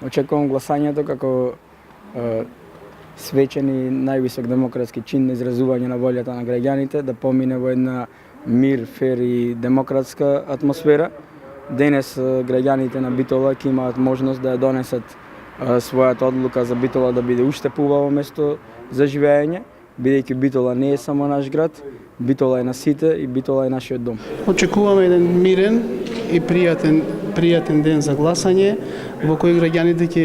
Очекувам гласањето како свечен и највисок демократски чин на изразување на волјата на граѓаните да помине во една мир, фер и демократска атмосфера. Денес граѓаните на Битола ќе имаат можност да ја донесат својата одлука за Битола да биде уште поубаво место за живење, бидејќи Битола не е само наш град, Битола е на сите и Битола е нашиот дом. Очекуваме еден мирен и пријатен ден за гласање, во кој граѓаните ќе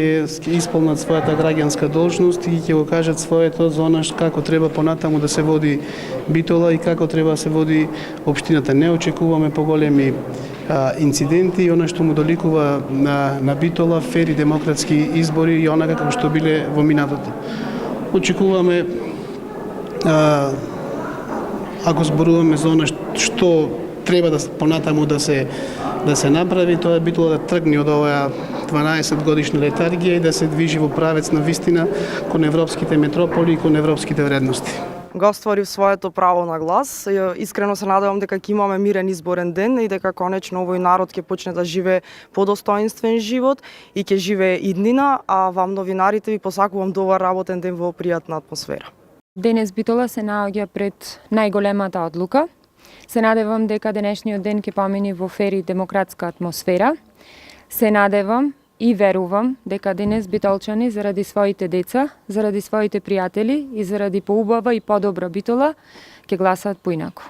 исполнат својата граѓанска должност и ќе го кажат своето за она како треба понатаму да се води Битола и како треба да се води општината. Не очекуваме поголеми инциденти и она што му доликува на Битола, фери демократски избори и онака како што биле во минатото. Очекуваме ако зборуваме за она што треба да понатаму да се направи, тоа е Битола да тргне од оваа 12 годишна летаргија и да се движи во правец на вистина кон европските метрополи и кон европските вредности. Го остварив своето право на глас. Искрено се надевам дека ќе имаме мирен изборен ден и дека конечно овој народ ќе почне да живее подостоинствен живот и ќе живее иднина, а вам новинарите ви посакувам добар работен ден во пријатна атмосфера. Денес Битола се наоѓа пред најголемата одлука. Се надевам дека денешниот ден ќе помине во фер и демократска атмосфера. Се надевам и верувам дека денес битолчани заради своите деца, заради своите пријатели и заради поубава и подобра Битола ќе гласаат поинаку.